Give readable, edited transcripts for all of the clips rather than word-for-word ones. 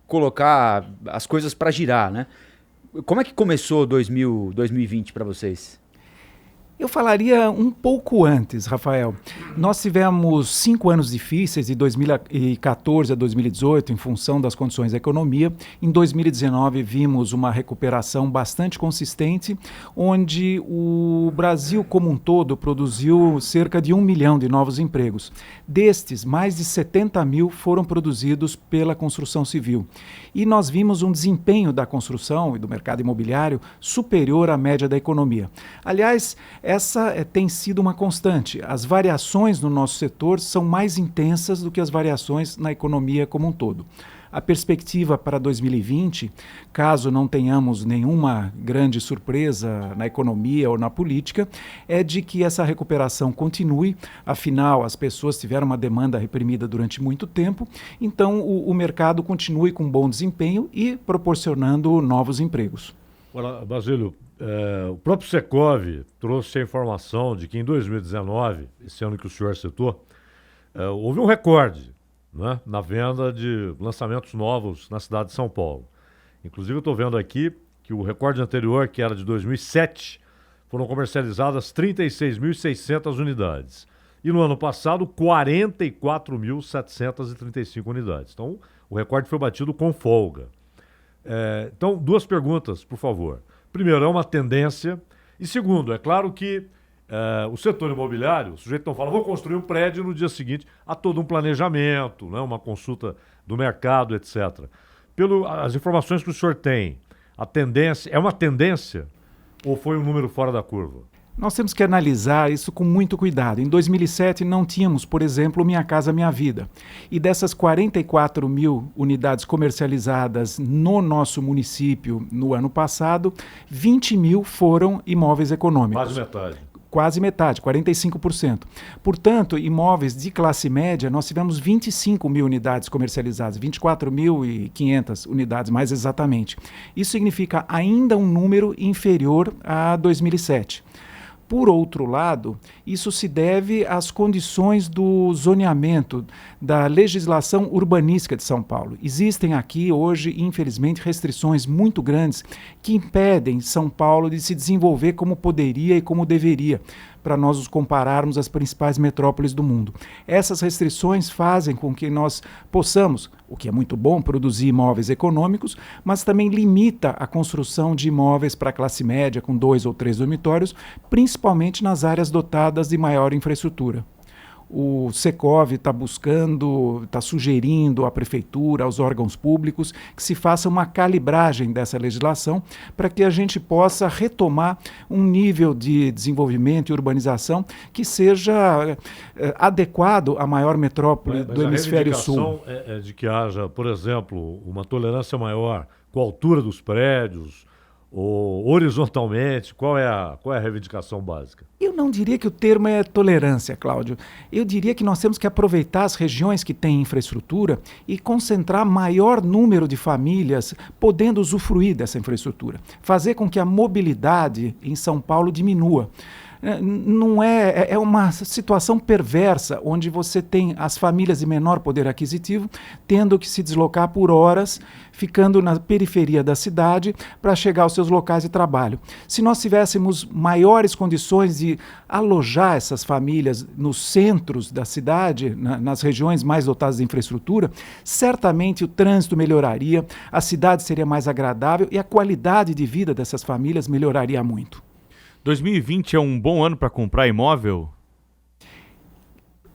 colocar as coisas para girar, né? Como é que começou 2020 para vocês? Eu falaria um pouco antes, Rafael. Nós tivemos 5 anos difíceis, de 2014 a 2018, em função das condições da economia. Em 2019, vimos uma recuperação bastante consistente, onde o Brasil como um todo produziu cerca de 1 milhão de novos empregos. Destes, mais de 70 mil foram produzidos pela construção civil. E nós vimos um desempenho da construção e do mercado imobiliário superior à média da economia. Aliás, essa tem sido uma constante. As variações no nosso setor são mais intensas do que as variações na economia como um todo. A perspectiva para 2020, caso não tenhamos nenhuma grande surpresa na economia ou na política, é de que essa recuperação continue. Afinal, as pessoas tiveram uma demanda reprimida durante muito tempo, então o mercado continue com bom desempenho e proporcionando novos empregos. Olá, Basílio. O próprio Secov trouxe a informação de que em 2019, esse ano que o senhor citou, houve um recorde, né, na venda de lançamentos novos na cidade de São Paulo. Inclusive eu estou vendo aqui que o recorde anterior, que era de 2007, foram comercializadas 36.600 unidades. E no ano passado, 44.735 unidades. Então o recorde foi batido com folga. Então, 2 perguntas, por favor. Primeiro, é uma tendência. E segundo, é claro que o setor imobiliário, o sujeito não fala, vou construir um prédio e no dia seguinte há todo um planejamento, né, uma consulta do mercado, etc. As informações que o senhor tem, a tendência, é uma tendência ou foi um número fora da curva? Nós temos que analisar isso com muito cuidado. Em 2007 não tínhamos, por exemplo, Minha Casa Minha Vida. E dessas 44 mil unidades comercializadas no nosso município no ano passado, 20 mil foram imóveis econômicos. Quase metade. Quase metade, 45%. Portanto, imóveis de classe média, nós tivemos 25 mil unidades comercializadas, 24.500 unidades mais exatamente. Isso significa ainda um número inferior a 2007. Por outro lado, isso se deve às condições do zoneamento, da legislação urbanística de São Paulo. Existem aqui hoje, infelizmente, restrições muito grandes que impedem São Paulo de se desenvolver como poderia e como deveria, para nós os compararmos às principais metrópoles do mundo. Essas restrições fazem com que nós possamos, o que é muito bom, produzir imóveis econômicos, mas também limita a construção de imóveis para a classe média com 2 ou 3 dormitórios, principalmente nas áreas dotadas de maior infraestrutura. O Secov está sugerindo à prefeitura, aos órgãos públicos, que se faça uma calibragem dessa legislação para que a gente possa retomar um nível de desenvolvimento e urbanização que seja adequado à maior metrópole do hemisfério sul. A reivindicação é de que haja, por exemplo, uma tolerância maior com a altura dos prédios, ou horizontalmente, qual é a reivindicação básica? Eu não diria que o termo é tolerância, Cláudio. Eu diria que nós temos que aproveitar as regiões que têm infraestrutura e concentrar maior número de famílias podendo usufruir dessa infraestrutura. Fazer com que a mobilidade em São Paulo diminua. Não é uma situação perversa, onde você tem as famílias de menor poder aquisitivo tendo que se deslocar por horas, ficando na periferia da cidade para chegar aos seus locais de trabalho. Se nós tivéssemos maiores condições de alojar essas famílias nos centros da cidade, nas regiões mais dotadas de infraestrutura, certamente o trânsito melhoraria, a cidade seria mais agradável e a qualidade de vida dessas famílias melhoraria muito. 2020 é um bom ano para comprar imóvel?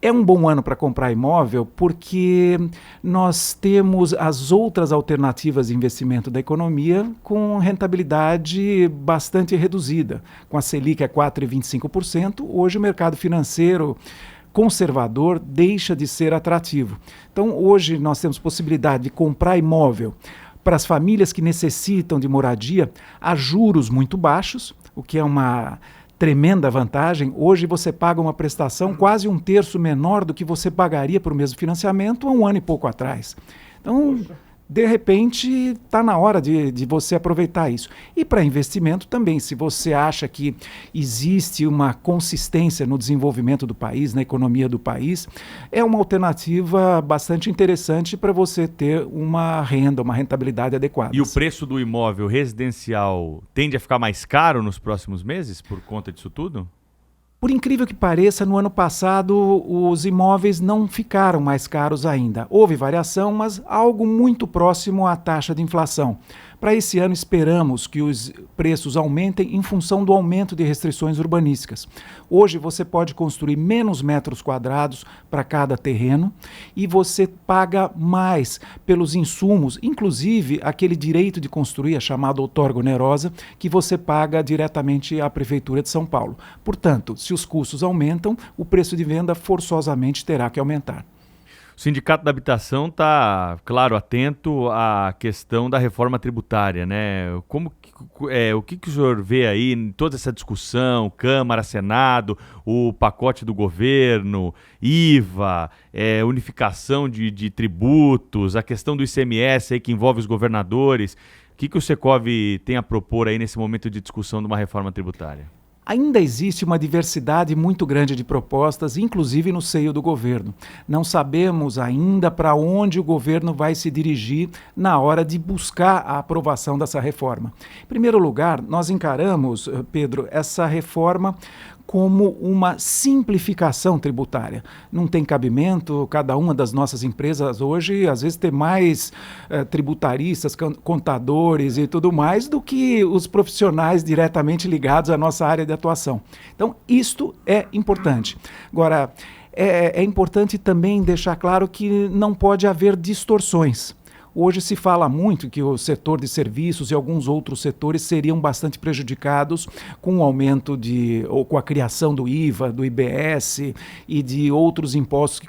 É um bom ano para comprar imóvel porque nós temos as outras alternativas de investimento da economia com rentabilidade bastante reduzida. Com a Selic a 4,25%, hoje o mercado financeiro conservador deixa de ser atrativo. Então, hoje nós temos possibilidade de comprar imóvel para as famílias que necessitam de moradia a juros muito baixos, o que é uma tremenda vantagem. Hoje você paga uma prestação quase 1/3 menor do que você pagaria para o mesmo financiamento há um ano e pouco atrás. Então, de repente está na hora de você aproveitar isso. E para investimento também, se você acha que existe uma consistência no desenvolvimento do país, na economia do país, é uma alternativa bastante interessante para você ter uma renda, uma rentabilidade adequada. E o preço do imóvel residencial tende a ficar mais caro nos próximos meses por conta disso tudo? Por incrível que pareça, no ano passado os imóveis não ficaram mais caros ainda. Houve variação, mas algo muito próximo à taxa de inflação. Para esse ano, esperamos que os preços aumentem em função do aumento de restrições urbanísticas. Hoje você pode construir menos metros quadrados para cada terreno e você paga mais pelos insumos, inclusive aquele direito de construir, chamado outorga onerosa, que você paga diretamente à Prefeitura de São Paulo. Portanto, se os custos aumentam, o preço de venda forçosamente terá que aumentar. O Sindicato da Habitação está, claro, atento à questão da reforma tributária, né? O que o senhor vê aí em toda essa discussão, Câmara, Senado, o pacote do governo, IVA, unificação de tributos, a questão do ICMS aí que envolve os governadores. O que o Secov tem a propor aí nesse momento de discussão de uma reforma tributária? Ainda existe uma diversidade muito grande de propostas, inclusive no seio do governo. Não sabemos ainda para onde o governo vai se dirigir na hora de buscar a aprovação dessa reforma. Em primeiro lugar, nós encaramos, Pedro, essa reforma como uma simplificação tributária. Não tem cabimento cada uma das nossas empresas hoje, às vezes, ter mais tributaristas, contadores e tudo mais do que os profissionais diretamente ligados à nossa área de atuação. Então, isto é importante. Agora, é importante também deixar claro que não pode haver distorções. Hoje se fala muito que o setor de serviços e alguns outros setores seriam bastante prejudicados com o aumento ou com a criação do IVA, do IBS e de outros impostos que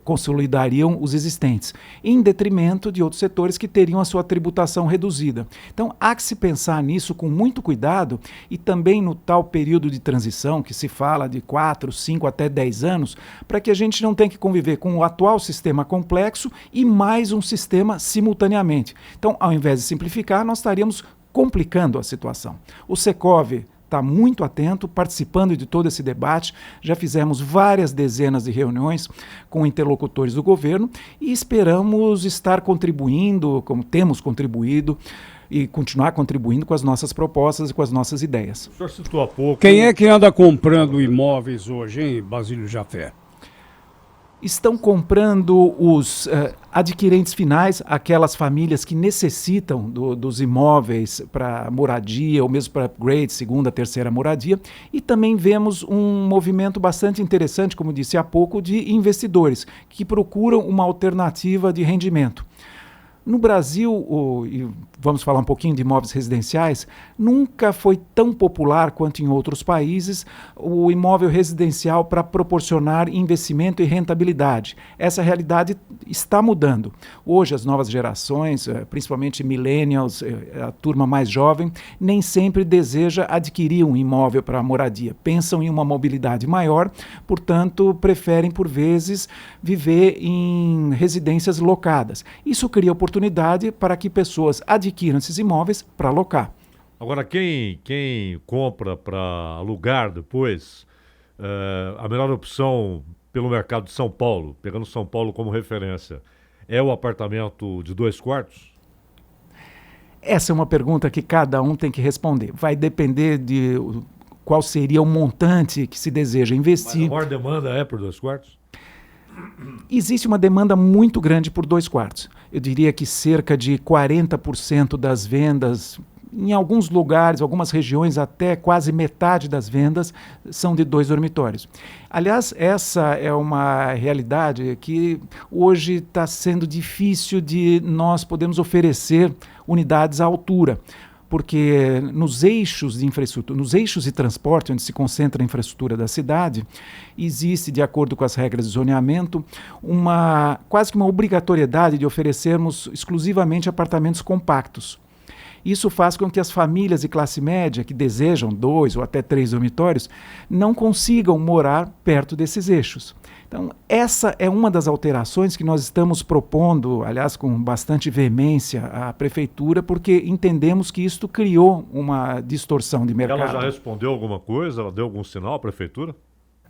consolidariam os existentes, em detrimento de outros setores que teriam a sua tributação reduzida. Então, há que se pensar nisso com muito cuidado e também no tal período de transição que se fala de 4, 5 até 10 anos, para que a gente não tenha que conviver com o atual sistema complexo e mais um sistema simultaneamente. Então, ao invés de simplificar, nós estaríamos complicando a situação. O Secov está muito atento, participando de todo esse debate. Já fizemos várias dezenas de reuniões com interlocutores do governo e esperamos estar contribuindo, como temos contribuído, e continuar contribuindo com as nossas propostas e com as nossas ideias. O senhor citou há pouco... Quem é que anda comprando imóveis hoje, hein, Basílio Jafé? Estão comprando os adquirentes finais, aquelas famílias que necessitam dos imóveis para moradia ou mesmo para upgrade, segunda, terceira moradia. E também vemos um movimento bastante interessante, como disse há pouco, de investidores que procuram uma alternativa de rendimento. No Brasil, e vamos falar um pouquinho de imóveis residenciais, nunca foi tão popular quanto em outros países o imóvel residencial para proporcionar investimento e rentabilidade. Essa realidade está mudando. Hoje, as novas gerações, principalmente millennials, a turma mais jovem, nem sempre deseja adquirir um imóvel para moradia. Pensam em uma mobilidade maior, portanto, preferem, por vezes, viver em residências locadas. Isso cria oportunidade para que pessoas adquiram esses imóveis para alocar. Agora, quem compra para alugar depois, a melhor opção pelo mercado de São Paulo, pegando São Paulo como referência, é o apartamento de 2 quartos? Essa é uma pergunta que cada um tem que responder. Vai depender de qual seria o montante que se deseja investir. Mas a maior demanda é por 2 quartos? Existe uma demanda muito grande por 2 quartos. Eu diria que cerca de 40% das vendas, em alguns lugares, algumas regiões, até quase metade das vendas são de 2 dormitórios. Aliás, essa é uma realidade que hoje está sendo difícil de nós podermos oferecer unidades à altura. Porque nos eixos de infraestrutura, nos eixos de transporte, onde se concentra a infraestrutura da cidade, existe, de acordo com as regras de zoneamento, quase que uma obrigatoriedade de oferecermos exclusivamente apartamentos compactos. Isso faz com que as famílias de classe média que desejam 2 ou até 3 dormitórios não consigam morar perto desses eixos. Então, essa é uma das alterações que nós estamos propondo, aliás, com bastante veemência à Prefeitura, porque entendemos que isto criou uma distorção de mercado. Ela já respondeu alguma coisa? Ela deu algum sinal à Prefeitura?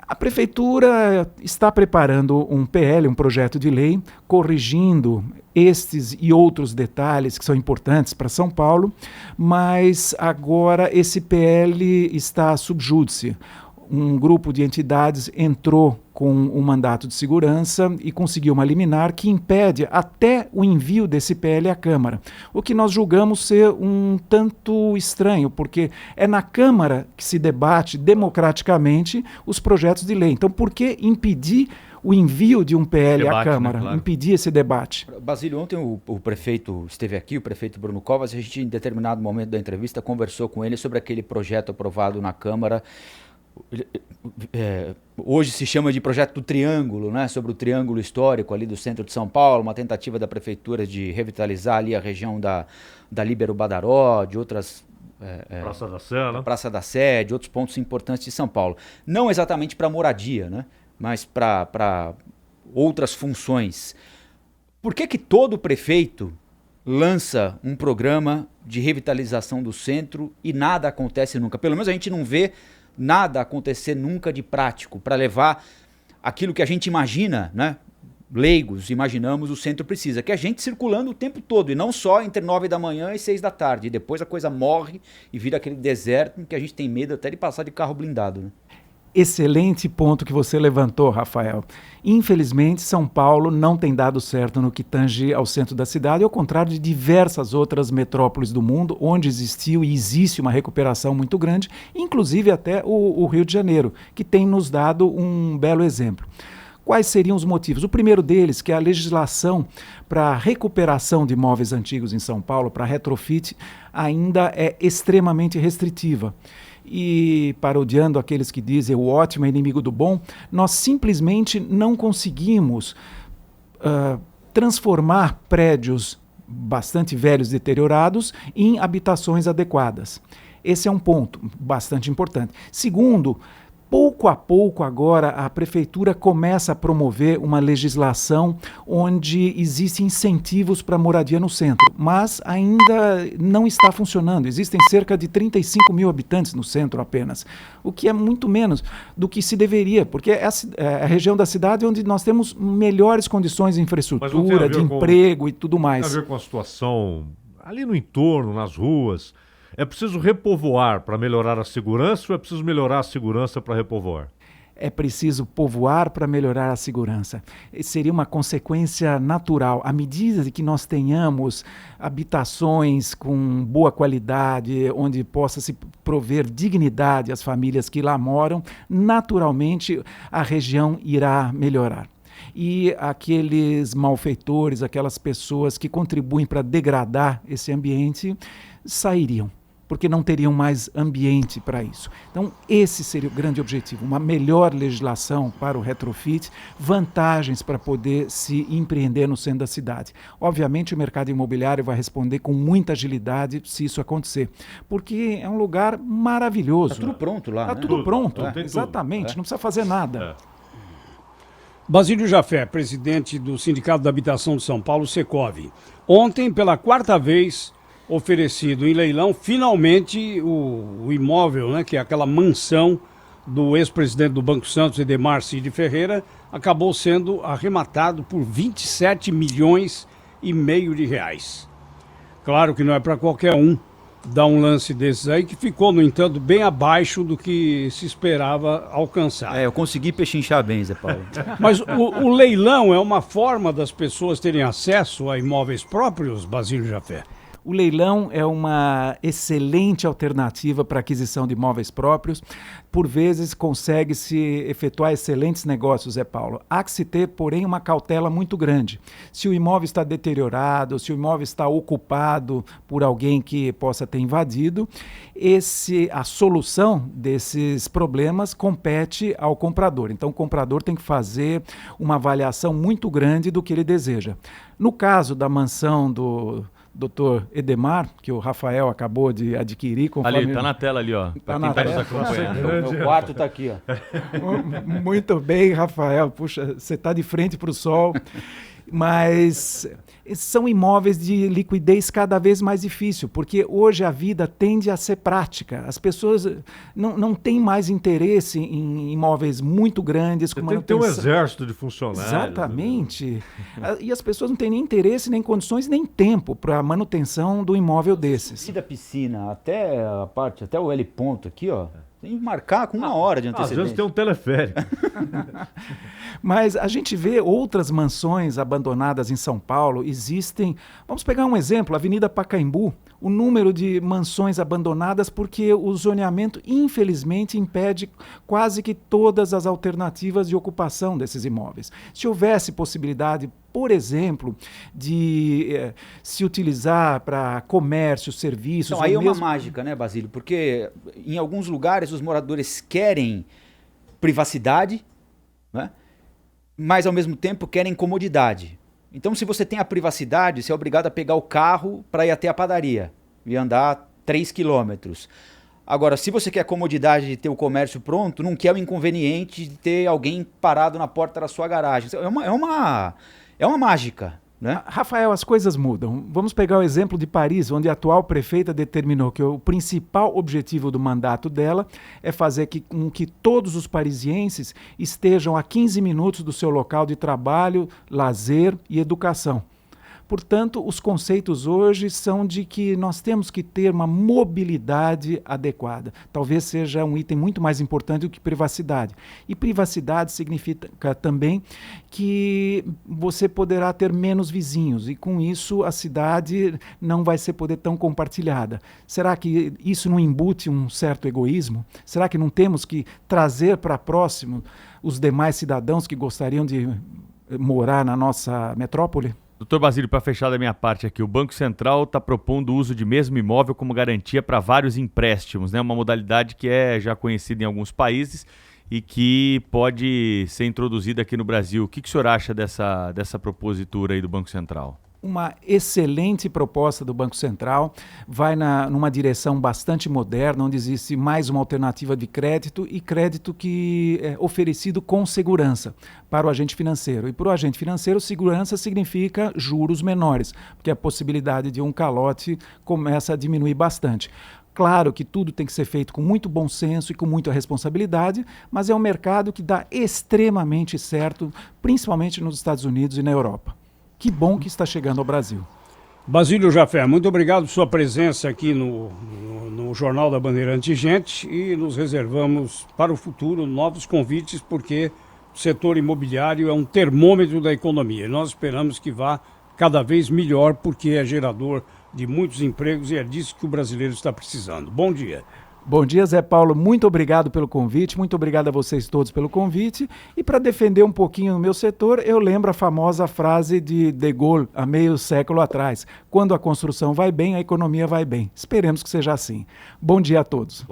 A Prefeitura está preparando um PL, um projeto de lei, corrigindo estes e outros detalhes que são importantes para São Paulo, mas agora esse PL está sub júdice. Um grupo de entidades entrou com um mandato de segurança e conseguiu uma liminar que impede até o envio desse PL à Câmara. O que nós julgamos ser um tanto estranho, porque é na Câmara que se debate democraticamente os projetos de lei. Então, por que impedir o envio de um PL à Câmara, né? Claro. Impedir esse debate? Basílio, ontem o prefeito esteve aqui, o prefeito Bruno Covas, a gente em determinado momento da entrevista conversou com ele sobre aquele projeto aprovado na Câmara. Hoje se chama de projeto do Triângulo, né? Sobre o triângulo histórico ali do centro de São Paulo, uma tentativa da prefeitura de revitalizar ali a região da Líbero Badaró, de outras... Praça da Sé, né? Praça da Sé, de outros pontos importantes de São Paulo. Não exatamente para moradia, né? Mas para outras funções. Por que todo prefeito lança um programa de revitalização do centro e nada acontece nunca? Pelo menos a gente não vê nada acontecer nunca de prático para levar aquilo que a gente imagina, né? Leigos, imaginamos o centro precisa, que é a gente circulando o tempo todo e não só entre 9 da manhã e 6 da tarde. E depois a coisa morre e vira aquele deserto em que a gente tem medo até de passar de carro blindado, né? Excelente ponto que você levantou, Rafael. Infelizmente, São Paulo não tem dado certo no que tange ao centro da cidade, ao contrário de diversas outras metrópoles do mundo, onde existiu e existe uma recuperação muito grande, inclusive até o Rio de Janeiro, que tem nos dado um belo exemplo. Quais seriam os motivos? O primeiro deles, que é a legislação para a recuperação de imóveis antigos em São Paulo, para retrofit, ainda é extremamente restritiva. E, parodiando aqueles que dizem o ótimo é inimigo do bom, nós simplesmente não conseguimos transformar prédios bastante velhos, deteriorados, em habitações adequadas. Esse é um ponto bastante importante. Segundo, pouco a pouco agora a Prefeitura começa a promover uma legislação onde existem incentivos para moradia no centro, mas ainda não está funcionando. Existem cerca de 35 mil habitantes no centro apenas, o que é muito menos do que se deveria, porque é a região da cidade onde nós temos melhores condições de infraestrutura, de emprego e tudo mais. Tem a ver com a situação ali no entorno, nas ruas. É preciso repovoar para melhorar a segurança ou é preciso melhorar a segurança para repovoar? É preciso povoar para melhorar a segurança. Seria uma consequência natural. À medida que nós tenhamos habitações com boa qualidade, onde possa se prover dignidade às famílias que lá moram, naturalmente a região irá melhorar. E aqueles malfeitores, aquelas pessoas que contribuem para degradar esse ambiente, sairiam, porque não teriam mais ambiente para isso. Então, esse seria o grande objetivo, uma melhor legislação para o retrofit, vantagens para poder se empreender no centro da cidade. Obviamente, o mercado imobiliário vai responder com muita agilidade se isso acontecer, porque é um lugar maravilhoso. Está tudo pronto lá, Está né? tudo pronto, Tudo. exatamente, não precisa fazer nada. Basílio Jafé, presidente do Sindicato da Habitação de São Paulo, Secov. Ontem, pela quarta vez, oferecido em leilão, finalmente o imóvel, né, que é aquela mansão do ex-presidente do Banco Santos, Edemar Cid Ferreira, acabou sendo arrematado por 27 milhões e meio de reais. Claro que não é para qualquer um dar um lance desses aí, que ficou, no entanto, bem abaixo do que se esperava alcançar. Eu consegui pechinchar bem, Zé Paulo. Mas o leilão é uma forma das pessoas terem acesso a imóveis próprios, Basílio Jafé? O leilão é uma excelente alternativa para aquisição de imóveis próprios. Por vezes consegue-se efetuar excelentes negócios, Zé Paulo. Há que se ter, porém, uma cautela muito grande. Se o imóvel está deteriorado, se o imóvel está ocupado por alguém que possa ter invadido, a solução desses problemas compete ao comprador. Então, o comprador tem que fazer uma avaliação muito grande do que ele deseja. No caso da mansão do Dr. Edemar, que o Rafael acabou de adquirir. Conforme... Ali, tá na tela ali, ó. Pra quem tá nos acompanhando. Meu quarto tá aqui, ó. Muito bem, Rafael. Puxa, você tá de frente para o sol. Mas são imóveis de liquidez cada vez mais difícil, porque hoje a vida tende a ser prática. As pessoas não têm mais interesse em imóveis muito grandes. Você com tem que ter um manutenção. exército de funcionários. Exatamente. E as pessoas não têm nem interesse, nem condições, nem tempo para a manutenção do imóvel desses. E da piscina até a parte, até o L ponto aqui, ó. Tem que marcar com 1 hora de Às antecedência. vezes tem um teleférico. Mas a gente vê outras mansões abandonadas em São Paulo. Existem, vamos pegar um exemplo, a Avenida Pacaembu, o número de mansões abandonadas porque o zoneamento, infelizmente, impede quase que todas as alternativas de ocupação desses imóveis. Se houvesse possibilidade, por exemplo, de se utilizar para comércio, serviços... Então, aí é uma mágica, né, Basílio? Porque em alguns lugares os moradores querem privacidade, né? Mas ao mesmo tempo querem comodidade. Então, se você tem a privacidade, você é obrigado a pegar o carro para ir até a padaria e andar 3 quilômetros. Agora, se você quer a comodidade de ter o comércio pronto, não quer o inconveniente de ter alguém parado na porta da sua garagem. É uma mágica, né? Rafael, as coisas mudam. Vamos pegar o exemplo de Paris, onde a atual prefeita determinou que o principal objetivo do mandato dela é fazer com que todos os parisienses estejam a 15 minutos do seu local de trabalho, lazer e educação. Portanto, os conceitos hoje são de que nós temos que ter uma mobilidade adequada. Talvez seja um item muito mais importante do que privacidade. E privacidade significa também que você poderá ter menos vizinhos e com isso a cidade não vai ser poder tão compartilhada. Será que isso não embute um certo egoísmo? Será que não temos que trazer para próximo os demais cidadãos que gostariam de morar na nossa metrópole? Doutor Basílio, para fechar da minha parte aqui, o Banco Central está propondo o uso de mesmo imóvel como garantia para vários empréstimos, né? Uma modalidade que é já conhecida em alguns países e que pode ser introduzida aqui no Brasil. O que o senhor acha dessa propositura aí do Banco Central? Uma excelente proposta do Banco Central, vai numa direção bastante moderna, onde existe mais uma alternativa de crédito e crédito que é oferecido com segurança para o agente financeiro. E para o agente financeiro, segurança significa juros menores, porque a possibilidade de um calote começa a diminuir bastante. Claro que tudo tem que ser feito com muito bom senso e com muita responsabilidade, mas é um mercado que dá extremamente certo, principalmente nos Estados Unidos e na Europa. Que bom que está chegando ao Brasil. Basílio Jafé, muito obrigado por sua presença aqui no Jornal da Bandeirante Gente e nos reservamos para o futuro novos convites, porque o setor imobiliário é um termômetro da economia. Nós esperamos que vá cada vez melhor, porque é gerador de muitos empregos e é disso que o brasileiro está precisando. Bom dia. Bom dia, Zé Paulo. Muito obrigado pelo convite, muito obrigado a vocês todos pelo convite. E para defender um pouquinho o meu setor, eu lembro a famosa frase de Gaulle, há meio século atrás. Quando a construção vai bem, a economia vai bem. Esperemos que seja assim. Bom dia a todos.